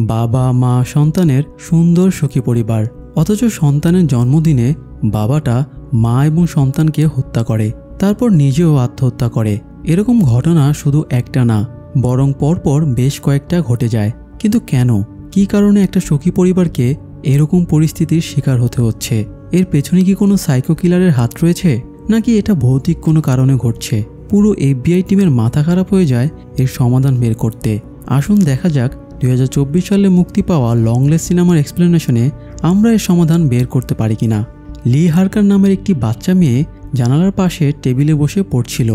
বাবা মা সন্তানের সুন্দর সুখী পরিবার, অথচ সন্তানের জন্মদিনে বাবাটা মা এবং সন্তানকে হত্যা করে, তারপর নিজেও আত্মহত্যা করে। এরকম ঘটনা শুধু একটা না, বরং পরপর বেশ কয়েকটা ঘটে যায়। কিন্তু কেন, কি কারণে একটা সুখী পরিবারকে এরকম পরিস্থিতির শিকার হতে হচ্ছে? এর পেছনে কি কোনো সাইকো কিলারের হাত রয়েছে, নাকি এটা ভৌতিক কোনো কারণে ঘটছে? পুরো FBI টিমের মাথা খারাপ হয়ে যায় এর সমাধান বের করতে। আসুন দেখা যাক 2024 সালে মুক্তি পাওয়া লংলেস সিনেমার এক্সপ্লেনেশনে আমরা এর সমাধান বের করতে পারি কিনা। লি হার্কার নামের একটি বাচ্চা মেয়ে জানালার পাশে টেবিলে বসে পড়ছিল।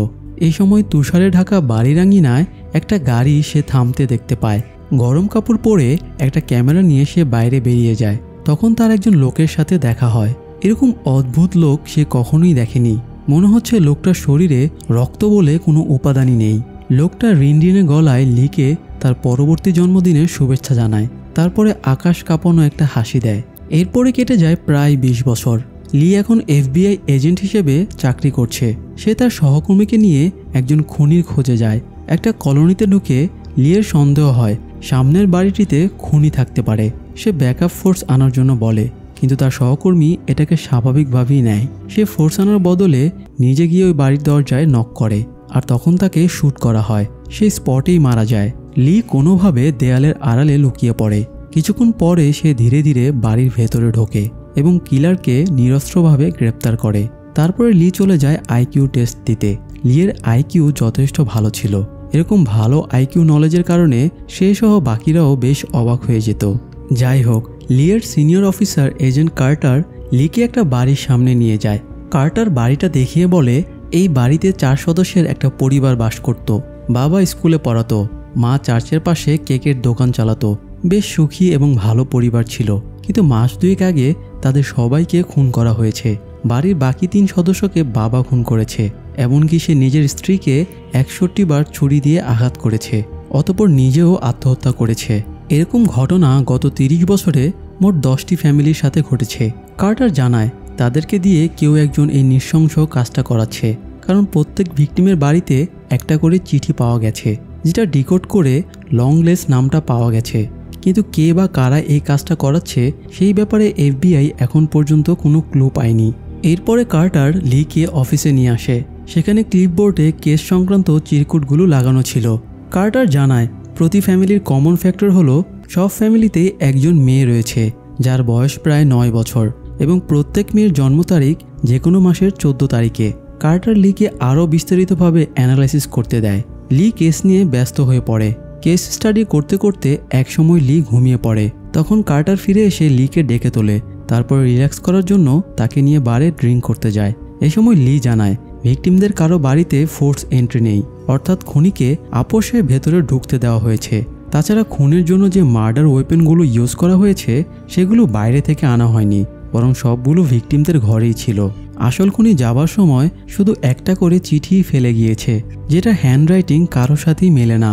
এই সময় তুষারে ঢাকা বাড়ির আঙিনায় একটা গাড়ি সে থামতে দেখতে পায়। গরম কাপড় পরে একটা ক্যামেরা নিয়ে সে বাইরে বেরিয়ে যায়। তখন তার একজন লোকের সাথে দেখা হয়। এরকম অদ্ভুত লোক সে কখনোই দেখেনি। মনে হচ্ছে লোকটার শরীরে রক্ত বলে কোনো উপাদানই নেই। লোকটা রিনরিনে গলায় লিকে তার পরবর্তী জন্মদিনের শুভেচ্ছা জানায়, তারপরে আকাশ কাঁপানো একটা হাসি দেয়। এরপরে কেটে যায় প্রায় 20 বছর। লি এখন FBI এজেন্ট হিসেবে চাকরি করছে। সে তার সহকর্মীকে নিয়ে একজন খুনির খোঁজে যায়। একটা কলোনিতে ঢুকে লিয়ের সন্দেহ হয় সামনের বাড়িটিতে খুনি থাকতে পারে। সে ব্যাকআপ ফোর্স আনার জন্য বলে, কিন্তু তার সহকর্মী এটাকে স্বাভাবিকভাবেই নেয়। সে ফোর্স আনার বদলে নিজে গিয়ে ওই বাড়ির দরজায় নক করে, আর তখন তাকে শ্যুট করা হয়। সেই স্পটেই মারা যায়। লি কোনোভাবে দেয়ালের আড়ালে লুকিয়ে পড়ে। কিছুক্ষণ পরে সে ধীরে ধীরে বাড়ির ভেতরে ঢোকে এবং কিলারকে নিরস্ত্রভাবে গ্রেপ্তার করে। তারপরে লি চলে যায় IQ টেস্ট দিতে। লিয়ের IQ যথেষ্ট ভালো ছিল। এরকম ভালো IQ নলেজের কারণে সে সহ বাকিরাও বেশ অবাক হয়ে যেত। যাই হোক, লিয়ের সিনিয়র অফিসার এজেন্ট কার্টার লিকে একটা বাড়ির সামনে নিয়ে যায়। কার্টার বাড়িটা দেখিয়ে বলে, এই বাড়িতে 4 সদস্যের একটা পরিবার বাস করত। বাবা স্কুলে পড়াতো, মা চার্চের পাশে কেকের দোকান চালাতো। বেশ সুখী এবং ভালো পরিবার ছিল। কিন্তু মাস 2 আগে তাদের সবাইকে খুন করা হয়েছে। বাড়ির বাকি 3 সদস্যকে বাবা খুন করেছে, এমনকি সে নিজের স্ত্রীকে 61 বার ছুরি দিয়ে আঘাত করেছে, অতঃপর নিজেও আত্মহত্যা করেছে। এরকম ঘটনা গত 30 বছরে মোট 10টি ফ্যামিলির সাথে ঘটেছে। কার্টার জানায় তাদেরকে দিয়ে কেউ একজন এই নৃশংস কাজটা করাচ্ছে, কারণ প্রত্যেক ভিকটিমের বাড়িতে একটা করে চিঠি পাওয়া গেছে, যেটা ডিকোড করে লংলেস নামটা পাওয়া গেছে। কিন্তু কে বা কারা এই কাজটা করাচ্ছে সেই ব্যাপারে FBI এখন পর্যন্ত কোনো ক্লু পায়নি। এরপরে কার্টার লিকে অফিসে নিয়ে আসে। সেখানে ক্লিপবোর্ডে কেস সংক্রান্ত চিরকুটগুলো লাগানো ছিল। কার্টার জানায় প্রতি ফ্যামিলির কমন ফ্যাক্টর হলো সব ফ্যামিলিতেই একজন মেয়ে রয়েছে যার বয়স প্রায় 9 বছর, এবং প্রত্যেক মেয়ের জন্ম তারিখ যে কোনো মাসের 14 তারিখে। কার্টার লিকে আরও বিস্তারিতভাবে অ্যানালাইসিস করতে দেয়। লি কেস নিয়ে ব্যস্ত হয়ে পড়ে। কেস স্টাডি করতে করতে একসময় লি ঘুমিয়ে পড়ে। তখন কার্টার ফিরে এসে লিকে ডেকে তোলে, তারপর রিল্যাক্স করার জন্য তাকে নিয়ে বারে ড্রিঙ্ক করতে যায়। এই সময় লি জানায় ভিকটিমদের কারো বাড়িতে ফোর্স এন্ট্রি নেই, অর্থাৎ খুনিকে আপোষে ভেতরে ঢুকতে দেওয়া হয়েছে। তাছাড়া খুনের জন্য যে মার্ডার ওয়েপেনগুলো ইউজ করা হয়েছে সেগুলো বাইরে থেকে আনা হয়নি, বরং সবগুলো ভিকটিমদের ঘরেই ছিল। আসল খুনি যাবার সময় শুধু একটা করে চিঠি ফেলে গিয়েছে, যেটা হ্যান্ডরাইটিং কারোর সাথেই মেলে না।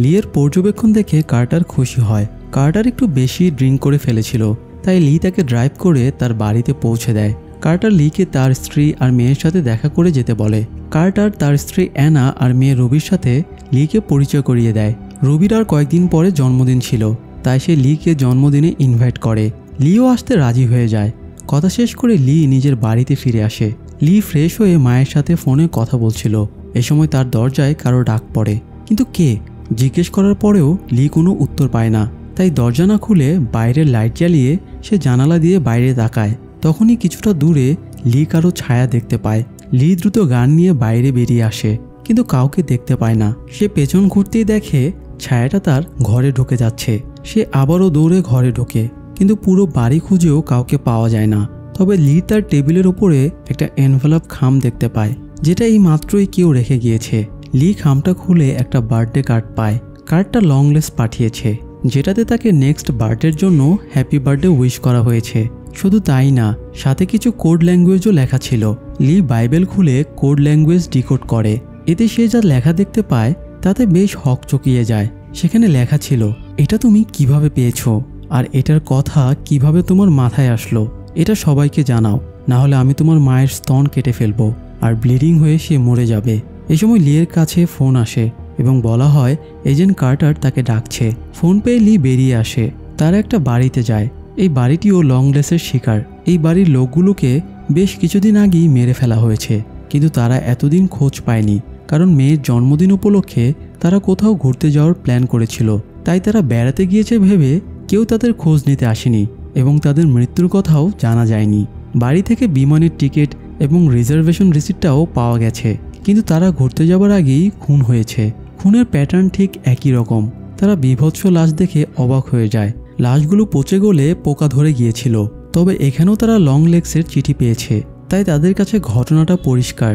লিয়ের পর্যবেক্ষণ দেখে কার্টার খুশি হয়। কার্টার একটু বেশি ড্রিঙ্ক করে ফেলেছিল, তাই লি তাকে ড্রাইভ করে তার বাড়িতে পৌঁছে দেয়। কার্টার লিকে তার স্ত্রী আর মেয়ের সাথে দেখা করে যেতে বলে। কার্টার তার স্ত্রী অ্যানা আর মেয়ে রবির সাথে লিকে পরিচয় করিয়ে দেয়। রবির আর কয়েকদিন পরে জন্মদিন ছিল, তাই সে লিকে জন্মদিনে ইনভাইট করে। লিও আসতে রাজি হয়ে যায়। কথা শেষ করে লি নিজের বাড়িতে ফিরে আসে। লি ফ্রেশ হয়ে মায়ের সাথে ফোনে কথা বলছিল। এ সময় তার দরজায় কারো ডাক পড়ে, কিন্তু কে জিজ্ঞেস করার পরেও লি কোনো উত্তর পায় না। তাই দরজা না খুলে বাইরের লাইট জ্বালিয়ে সে জানালা দিয়ে বাইরে তাকায়। তখনই কিছুটা দূরে লি কারো ছায়া দেখতে পায়। লি দ্রুত গান নিয়ে বাইরে বেরিয়ে আসে, কিন্তু কাউকে দেখতে পায় না। সে পেছন ঘুরতেই দেখে ছায়াটা তার ঘরে ঢুকে যাচ্ছে। সে আবারও দৌড়ে ঘরে ঢোকে, কিন্তু পুরো বাড়ি খুঁজেও কাউকে পাওয়া যায় না। তবে লি তার টেবিলের ওপরে একটা এনভেলপ খাম দেখতে পায়, যেটা এই মাত্রই কেউ রেখে গিয়েছে। লি খামটা খুলে একটা বার্থডে কার্ড পায়। কার্ডটা লংলেস পাঠিয়েছে, যেটাতে তাকে নেক্সট বার্থডের জন্য হ্যাপি বার্থডে উইশ করা হয়েছে। শুধু তাই না, সাথে কিছু কোড ল্যাঙ্গুয়েজও লেখা ছিল। লি বাইবেল খুলে কোড ল্যাঙ্গুয়েজ ডিকোড করে। এতে সে যা লেখা দেখতে পায় তাতে বেশ হকচকিয়ে যায়। সেখানে লেখা ছিল, এটা তুমি কিভাবে পেয়েছো, আর এটার কথা কিভাবে তোমার মাথায় আসলো, এটা সবাইকে জানাও, না হলে আমি তোমার মায়ের স্তন কেটে ফেলবো আর ব্লিডিং হয়ে সে মরে যাবে। এই সময় লিয়ের কাছে ফোন আসে। এবং বলা হয় এজেন্ট কার্টার তাকে ডাকছে। ফোন পেয়ে লি বেরিয়ে আসে। তারা একটা বাড়িতে যায়। এই বাড়িটিও লংলেসের শিকার। এই বাড়ির লোকগুলোকে বেশ কিছুদিন আগেই মেরে ফেলা হয়েছে, কিন্তু তারা এতদিন খোঁজ পায়নি, কারণ মেয়ের জন্মদিন উপলক্ষে তারা কোথাও ঘুরতে যাওয়ার প্ল্যান করেছিল। তাই তারা বেড়াতে গিয়েছে ভেবে কেউ তাদের খোঁজ নিতে আসেনি এবং তাদের মৃত্যুর কথাও জানা যায়নি। বাড়ি থেকে বিমানের টিকিট এবং রিজার্ভেশন রিসিপ্টটাও পাওয়া গেছে, কিন্তু তারা ঘুরতে যাবার আগেই খুন হয়েছে। খুনের প্যাটার্ন ঠিক একই রকম। তারা বীভৎস লাশ দেখে অবাক হয়ে যায়। লাশগুলো পচে গলে পোকা ধরে গিয়েছিল। তবে এখানেও তারা লংলেগসের চিঠি পেয়েছে, তাই তাদের কাছে ঘটনাটা পরিষ্কার।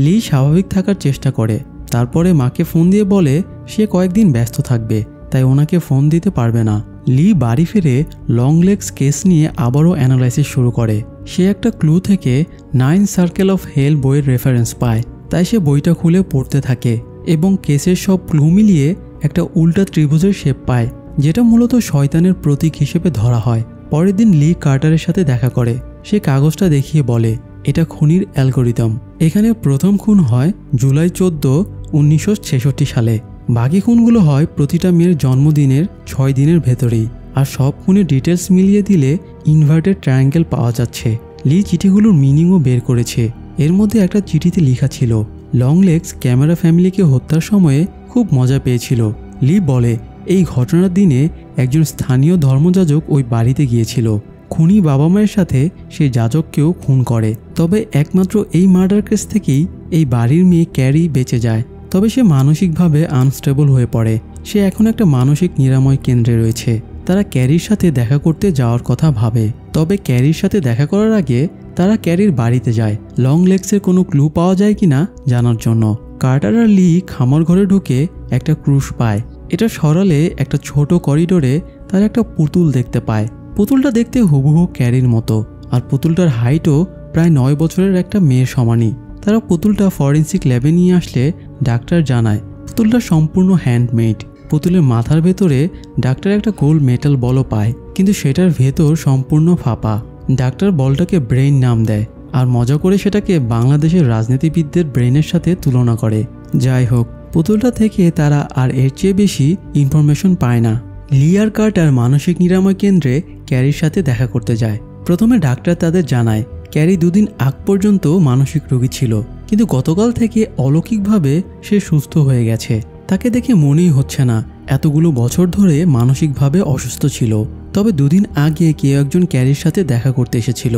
লি স্বাভাবিক থাকার চেষ্টা করে। তারপরে মাকে ফোন দিয়ে বলে সে কয়েকদিন ব্যস্ত থাকবে, তাই ওনাকে ফোন দিতে পারবে না। লি বাড়ি ফিরে লংলেগস কেস নিয়ে আবারও অ্যানালাইসিস শুরু করে। সে একটা ক্লু থেকে 9 সার্কেল অফ হেল বইয়ের রেফারেন্স পায়, তাই সে বইটা খুলে পড়তে থাকে এবং কেসের সব ক্লু মিলিয়ে একটা উল্টা ত্রিভুজের শেপ পায়, যেটা মূলত শয়তানের প্রতীক হিসেবে ধরা হয়। পরের দিন লি কার্টারের সাথে দেখা করে। সে কাগজটা দেখিয়ে বলে এটা খুনির অ্যালগোরিদম। এখানে প্রথম খুন হয় জুলাই 14, 1966 সালে। বাকি খুনগুলো হয় প্রতিটা মেয়ের জন্মদিনের 6 দিনের ভেতরেই। আর সব খুনের ডিটেলস মিলিয়ে দিলে ইনভার্টেড ট্রায়াঙ্গেল পাওয়া যাচ্ছে। লি চিঠিগুলোর মিনিংও বের করেছে। এর মধ্যে একটা চিঠিতে লেখা ছিল লংলেগস ক্যামেরা ফ্যামিলিকে হত্যার সময়ে খুব মজা পেয়েছিল। লি বলে এই ঘটনার দিনে একজন স্থানীয় ধর্মযাজক ওই বাড়িতে গিয়েছিল। খুনি বাবা মায়ের সাথে সেই যাজককেও খুন করে। তবে একমাত্র এই মার্ডার কেস থেকেই এই বাড়ির মেয়ে ক্যারি বেঁচে যায়। তবে সে মানসিকভাবে আনস্টেবল হয়ে পড়ে। সে এখন একটা মানসিক নিরাময় কেন্দ্রে রয়েছে। তারা ক্যারির সাথে দেখা করতে যাওয়ার কথা ভাবে। তবে ক্যারির সাথে দেখা করার আগে তারা ক্যারির বাড়িতে যায় লংলেগসের কোনো ক্লু পাওয়া যায় কিনা জানার জন্য। কার্টার আর লি খামার ঘরে ঢুকে একটা ক্রুশ পায়। এটা সরালে একটা ছোট করিডোরে তারা একটা পুতুল দেখতে পায়। পুতুলটা দেখতে হুবহু ক্যারির মতো, আর পুতুলটার হাইটও প্রায় 9 বছরের একটা মেয়ের সমানই। তারা পুতুলটা ফরেন্সিক ল্যাবে নিয়ে আসলে ডাক্তার জানায় পুতুলটা সম্পূর্ণ হ্যান্ডমেড। পুতুলের মাথার ভেতরে ডাক্তার একটা গোল মেটাল বলও পায়, কিন্তু সেটার ভেতর সম্পূর্ণ ফাঁপা। ডাক্তার বলটাকে ব্রেইন নাম দেয় আর মজা করে সেটাকে বাংলাদেশের রাজনীতিবিদদের ব্রেইনের সাথে তুলনা করে। যাই হোক, পুতুলটা থেকে তারা আর এর চেয়ে বেশি ইনফরমেশন পায় না। লি আর কার্টার মানসিক নিরাময় কেন্দ্রে ক্যারির সাথে দেখা করতে যায়। প্রথমে ডাক্তার তাদের জানায় ক্যারি 2 দিন আগ পর্যন্ত মানসিক রোগী ছিল, কিন্তু গতকাল থেকে অলৌকিকভাবে সে সুস্থ হয়ে গেছে। তাকে দেখে মনেই হচ্ছে না এতগুলো বছর ধরে মানসিকভাবে অসুস্থ ছিল। তবে 2 দিন আগে কেউ একজন ক্যারির সাথে দেখা করতে এসেছিল।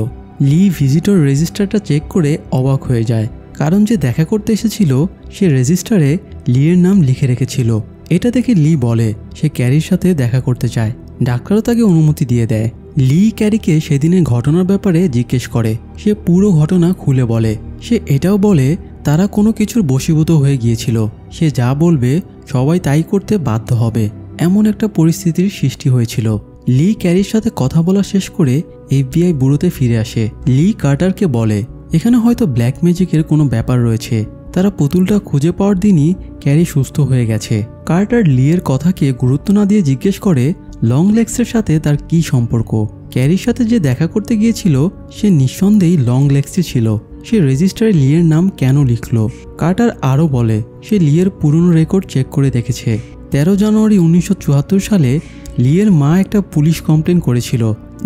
লি ভিজিটর রেজিস্টারটা চেক করে অবাক হয়ে যায়, কারণ যে দেখা করতে এসেছিল সে রেজিস্টারে লির নাম লিখে রেখেছিল। এটা দেখে লি বলে সে ক্যারির সাথে দেখা করতে চায়। ডাক্তারও তাকে অনুমতি দিয়ে দেয়। লি ক্যারিকে সেদিনের ঘটনার ব্যাপারে জিজ্ঞেস করে। সে পুরো ঘটনা খুলে বলে। সে এটাও বলে তারা কোনো কিছুর বশীভূত হয়ে গিয়েছিল। সে যা বলবে সবাই তাই করতে বাধ্য হবে, এমন একটা পরিস্থিতির সৃষ্টি হয়েছিল। লি ক্যারির সাথে কথা বলা শেষ করে FBI ব্যুরোতে ফিরে আসে। লি কার্টারকে বলে এখানে হয়তো ব্ল্যাক ম্যাজিকের কোনো ব্যাপার রয়েছে। তারা পুতুলটা খুঁজে পাওয়ার দিনই ক্যারি সুস্থ হয়ে গেছে। কার্টার লিয়ের কথাকে গুরুত্ব না দিয়ে জিজ্ঞেস করে লংলেগসের সাথে তার কি সম্পর্ক। ক্যারির সাথে যে দেখা করতে গিয়েছিল সে নিঃসন্দেহেই লংলেগসই ছিল। সে রেজিস্টারে লিয়ের নাম কেন লিখল? কার্টার আরও বলে সে লিয়ের পুরনো রেকর্ড চেক করে দেখেছে। 13 জানুয়ারি 1974 সালে লিয়ের মা একটা পুলিশ কমপ্লেন করেছিল,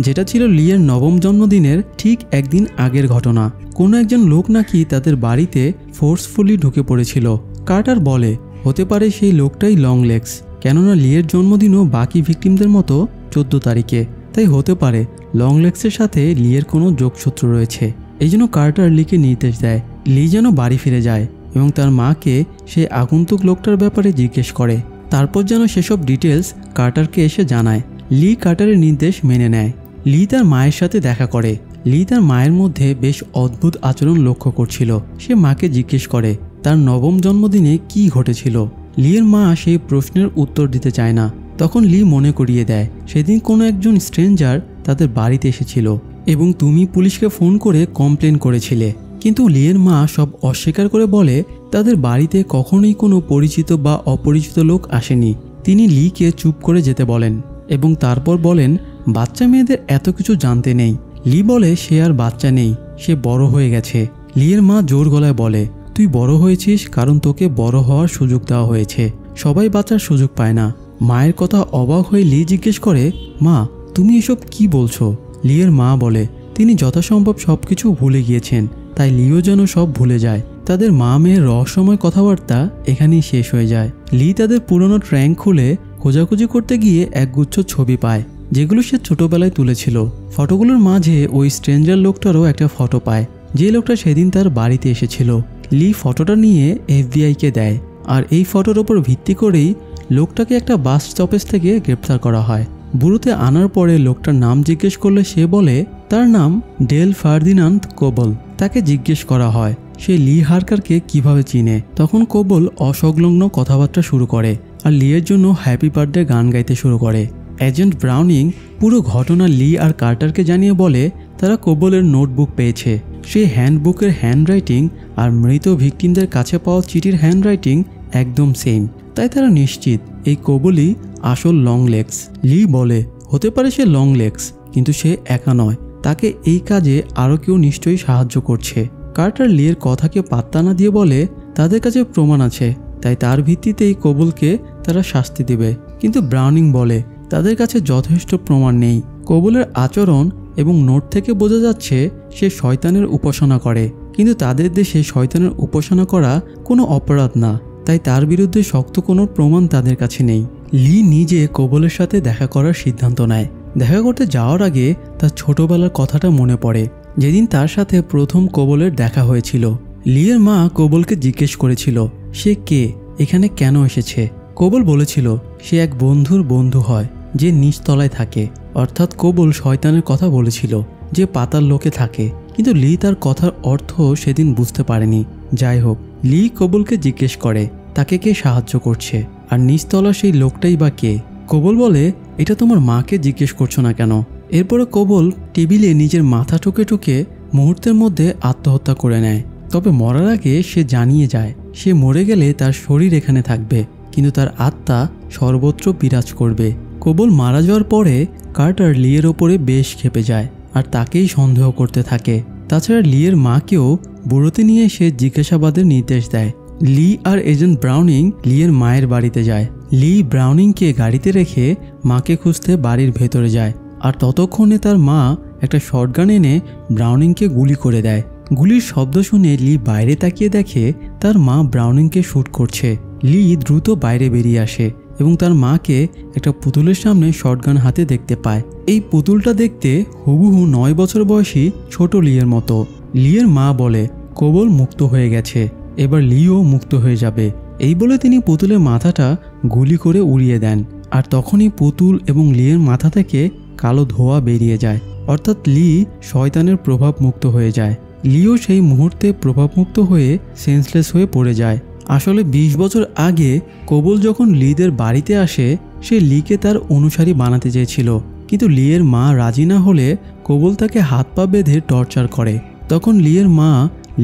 যেটা ছিল লিয়ের 9ম জন্মদিনের ঠিক একদিন আগের ঘটনা। কোনো একজন লোক নাকি তাদের বাড়িতে ফোর্সফুলি ঢুকে পড়েছিল। কার্টার বলে হতে পারে সেই লোকটাই লংলেগস, কেননা লিয়ের জন্মদিনও বাকি ভিকটিমদের মতো 14 তারিখে। তাই হতে পারে লংলেগসের সাথে লিয়ের কোনো যোগসূত্র রয়েছে। এই জন্য কার্টার লিকে নির্দেশ দেয় লি যেন বাড়ি ফিরে যায় এবং তার মাকে সেই আগন্তুক লোকটার ব্যাপারে জিজ্ঞেস করে। তারপর যেন সেসব ডিটেলস কার্টারকে এসে জানায়। লি কার্টারের নির্দেশ মেনে নেয়। লি তার মায়ের সাথে দেখা করে। লি তার মায়ের মধ্যে বেশ অদ্ভুত আচরণ লক্ষ্য করছিল। সে মাকে জিজ্ঞেস করে তার 9ম জন্মদিনে কি ঘটেছিল। লির মা সেই প্রশ্নের উত্তর দিতে চায় না। তখন লি মনে করিয়ে দেয় সেদিন কোনো একজন স্ট্রেঞ্জার তাদের বাড়িতে এসেছিল এবং তুমি পুলিশকে ফোন করে কমপ্লেন করেছিলে। কিন্তু লিয়ের মা সব অস্বীকার করে বলে তাদের বাড়িতে কখনোই কোনো পরিচিত বা অপরিচিত লোক আসেনি। তিনি লিকে চুপ করে যেতে বলেন এবং তারপর বলেন বাচ্চা মেয়েদের এত কিছু জানতে নেই। লি বলে সে আর বাচ্চা নেই, সে বড় হয়ে গেছে। লিয়ের মা জোর গলায় বলে তুই বড় হয়েছিস কারণ তোকে বড় হওয়ার সুযোগ দেওয়া হয়েছে। সবাই বাঁচার সুযোগ পায় না। মায়ের কথা অবাক হয়ে লি জিজ্ঞেস করে, মা তুমি এসব কি বলছো? লিয়ের মা বলে তিনি যথাসম্ভব সবকিছু ভুলে গিয়েছেন, তাই লিও যেন সব ভুলে যায়। তাদের মা মেয়ের রহস্যময় কথাবার্তা এখানেই শেষ হয়ে যায়। লি তাদের পুরনো ট্র্যাঙ্ক খুলে খোঁজাখুঁজি করতে গিয়ে একগুচ্ছ ছবি পায়, যেগুলো সে ছোটবেলায় তুলেছিল। ফটোগুলোর মাঝে ওই স্ট্রেঞ্জার লোকটারও একটা ফটো পায়, যে লোকটা সেদিন তার বাড়িতে এসেছিল। লি ফটোটা নিয়ে FBI-কে দেয়, আর এই ফটোর ওপর ভিত্তি করেই লোকটাকে একটা বাস স্টপেজ থেকে গ্রেপ্তার করা হয়। বুড়োতে আনার পরে লোকটার নাম জিজ্ঞেস করলে সে বলে তার নাম ডেল ফার্দিনান্দ কোবল। তাকে জিজ্ঞেস করা হয় সে লি হার্কারকে কিভাবে চিনে। তখন কোবল অসংলগ্ন কথাবার্তা শুরু করে আর লিয়ের জন্য হ্যাপি বার্থডে গান গাইতে শুরু করে। এজেন্ট ব্রাউনিং পুরো ঘটনা লি আর কার্টারকে জানিয়ে বলে তারা কোবলের নোটবুক পেয়েছে। সেই হ্যান্ডবুকের হ্যান্ডরাইটিং আর মৃত ভিকটিমদের কাছে পাওয়া চিঠির হ্যান্ডরাইটিং একদম সেম, তাই তারা নিশ্চিত এই কোবলই আসল লং লেগস। লি বলে হতে পারে সে লং লেগস, কিন্তু সে একা নয়, তাকে এই কাজে আরও কেউ নিশ্চয়ই সাহায্য করছে। কার্টার লিয়ের কথাকে পাত্তা না দিয়ে বলে তাদের কাছে প্রমাণ আছে, তাই তার ভিত্তিতেই কোবলকে তারা শাস্তি দেবে। কিন্তু ব্রাউনিং বলে তাদের কাছে যথেষ্ট প্রমাণ নেই। কোবলের আচরণ এবং নোট থেকে বোঝা যাচ্ছে সে শয়তানের উপাসনা করে, কিন্তু তাদের দেশে শয়তানের উপাসনা করা কোনো অপরাধ না, তাই তার বিরুদ্ধে শক্ত কোনো প্রমাণ তাদের কাছে নেই। লি নিজে কোবলের সাথে দেখা করার সিদ্ধান্ত নেয়। দেখা করতে যাওয়ার আগে তার ছোটবেলার কথাটা মনে পড়ে, যেদিন তার সাথে প্রথম কোবলের দেখা হয়েছিল। লিয়ের মা কোবলকে জিজ্ঞেস করেছিল সে কে, এখানে কেন এসেছে। কোবল বলেছিল সে এক বন্ধুর বন্ধু হয় যে নিচতলায় থাকে, অর্থাৎ কোবল শয়তানের কথা বলেছিল যে পাতাল লোকে থাকে, কিন্তু লি তার কথার অর্থ সেদিন বুঝতে পারেনি। যাই হোক, লি কোবলকে জিজ্ঞেস করে তাকে কে সাহায্য করছে আর নিচতলা সেই লোকটাই বা কে। কোবল বলে এটা তোমার মাকে জিজ্ঞেস করছো না কেন। এরপরে কোবল টেবিলে নিজের মাথা ঠুকে ঠুকে মুহূর্তের মধ্যে আত্মহত্যা করে নেয়। তবে মরার আগে সে জানিয়ে যায় সে মরে গেলে তার শরীর এখানে থাকবে, কিন্তু তার আত্মা সর্বত্র বিরাজ করবে। কোবল মারা যাওয়ার পরে কার্টার লিয়ের ওপরে বেশ ক্ষেপে যায় আর তাকেই সন্দেহ করতে থাকে। তাছাড়া লিয়ের মাকেও বুড়োতে নিয়ে সে জিজ্ঞাসাবাদের নির্দেশ দেয়। লি আর এজেন্ট ব্রাউনিং লিয়ের মায়ের বাড়িতে যায়। লি ব্রাউনিংকে গাড়িতে রেখে মাকে খুঁজতে বাড়ির ভেতরে যায়, আর ততক্ষণে তার মা একটা শটগান এনে ব্রাউনিংকে গুলি করে দেয়। গুলির শব্দ শুনে লি বাইরে তাকিয়ে দেখে তার মা ব্রাউনিংকে শ্যুট করছে। লি দ্রুত বাইরে বেরিয়ে আসে এবং তার মাকে একটা পুতুলের সামনে শটগান হাতে দেখতে পায়। এই পুতুলটা দেখতে হুবহু 9 বছর বয়সী ছোট লিয়ের মতো। লিয়ের মা বলে কোবল মুক্ত হয়ে গেছে, এবার লিও মুক্ত হয়ে যাবে। এই বলে তিনি পুতুলের মাথাটা গুলি করে উড়িয়ে দেন, আর তখনই পুতুল এবং লিয়ের মাথা থেকে কালো ধোঁয়া বেরিয়ে যায়, অর্থাৎ লি শয়তানের প্রভাব মুক্ত হয়ে যায়। লিও সেই মুহূর্তে প্রভাবমুক্ত হয়ে সেন্সলেস হয়ে পড়ে যায়। আসলে 20 বছর আগে কোবল যখন লিদের বাড়িতে আসে সে লিকে তার অনুসারী বানাতে চেয়েছিল, কিন্তু লিয়ের মা রাজি না হলে কোবল তাকে হাত পা বেঁধে টর্চার করে। তখন লিয়ের মা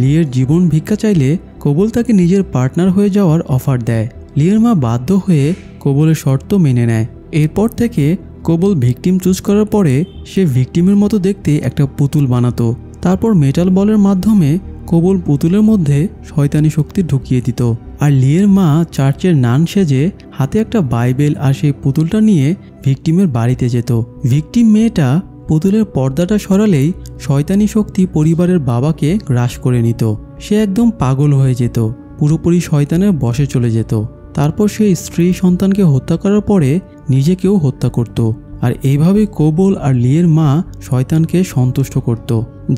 লিয়ের জীবন ভিক্ষা চাইলে কোবল তাকে নিজের পার্টনার হয়ে যাওয়ার অফার দেয়। লিয়ের মা বাধ্য হয়ে কোবলের শর্ত মেনে নেয়। এরপর থেকে কোবল ভিকটিম চুজ করার পরে সে ভিকটিমের মতো দেখতে একটা পুতুল বানাতো। তারপর মেটাল বলের মাধ্যমে কোবল পুতুলের মধ্যে শয়তানি শক্তি ঢুকিয়ে দিত। আর লিয়ের মা চার্চের নান সেজে হাতে একটা বাইবেল আর সেই পুতুলটা নিয়ে ভিকটিমের বাড়িতে যেত। ভিকটিম মেয়েটা পুতুলের পর্দাটা সরালেই শয়তানি শক্তি পরিবারের বাবাকে গ্রাস করে নিত। সে একদম পাগল হয়ে যেত, পুরোপুরি শয়তানের বশে চলে যেত। তারপর সে স্ত্রী সন্তানকে হত্যা করার পরে নিজেকেও হত্যা করত। আর এইভাবেই কোবল আর লিয়ের মা শয়তানকে সন্তুষ্ট করত।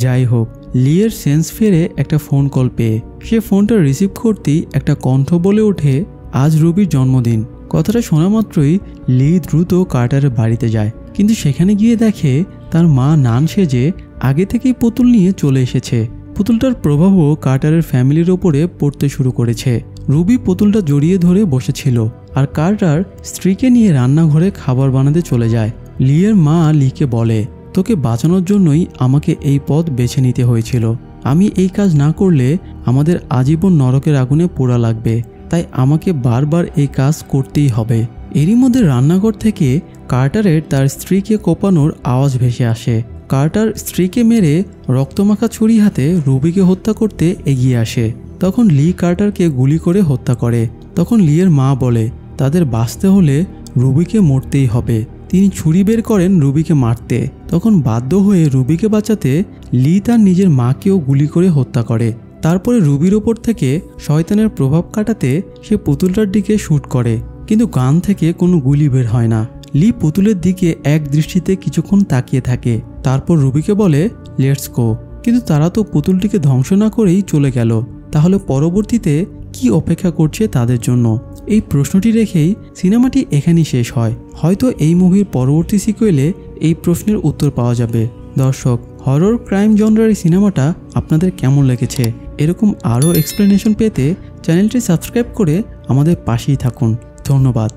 যাই হোক, লিয়ের সেন্স ফেরে একটা ফোন কল পেয়ে সে ফোনটা রিসিভ করতেই একটা কণ্ঠ বলে ওঠে আজ রবির জন্মদিন। কথাটা শোনা মাত্রই লি দ্রুত কার্টারের বাড়িতে যায়, কিন্তু সেখানে গিয়ে দেখে তার মা নান সেজে আগে থেকেই পুতুল নিয়ে চলে এসেছে। পুতুলটার প্রভাবও কার্টারের ফ্যামিলির ওপরে পড়তে শুরু করেছে। রুবি পুতুলটা জড়িয়ে ধরে বসেছিল আর কার্টার স্ত্রীকে নিয়ে রান্নাঘরে খাবার বানাতে চলে যায়। লিয়ের মা লিকে বলে তোকে বাঁচানোর জন্যই আমাকে এই পথ বেছে নিতে হয়েছিল। আমি এই কাজ না করলে আমাদের আজীবন নরকের আগুনে পোড়া লাগবে, তাই আমাকে বারবার এই কাজ করতেই হবে। এরই মধ্যে রান্নাঘর থেকে কার্টারের তার স্ত্রীকে কোপানোর আওয়াজ ভেসে আসে। কার্টার স্ত্রীকে মেরে রক্তমাখা ছুরি হাতে রুবিকে হত্যা করতে এগিয়ে আসে। তখন লি কার্টারকে গুলি করে হত্যা করে। তখন লিয়ের মা বলে তাদের বাঁচতে হলে রুবিকে মরতেই হবে। তিনি ছুরি বের করেন রুবিকে মারতে। তখন বাধ্য হয়ে রুবিকে বাঁচাতে লি তার নিজের মাকেও গুলি করে হত্যা করে। তারপরে রুবির ওপর থেকে শয়তানের প্রভাব কাটাতে সে পুতুলটার দিকে শ্যুট করে, কিন্তু গান থেকে কোনো গুলি বের হয় না। লি পুতুলের দিকে এক দৃষ্টিতে কিছুক্ষণ তাকিয়ে থাকে, তারপর রুবিকে বলে লেটস গো। কিন্তু তারা তো পুতুলটিকে ধ্বংস না করেই চলে গেল। তাহলে পরবর্তীতে কি অপেক্ষা করছে তাদের জন্য? এই প্রশ্নটি রেখেই সিনেমাটি এখানেই শেষ হয়। হয়তো এই মুভির পরবর্তী সিকুয়েলে এই প্রশ্নের উত্তর পাওয়া যাবে। দর্শক, হরর ক্রাইম জনরার এই সিনেমাটা আপনাদের কেমন লেগেছে? এরকম আরও এক্সপ্লেনেশন পেতে চ্যানেলটি সাবস্ক্রাইব করে আমাদের পাশেই থাকুন। ধন্যবাদ।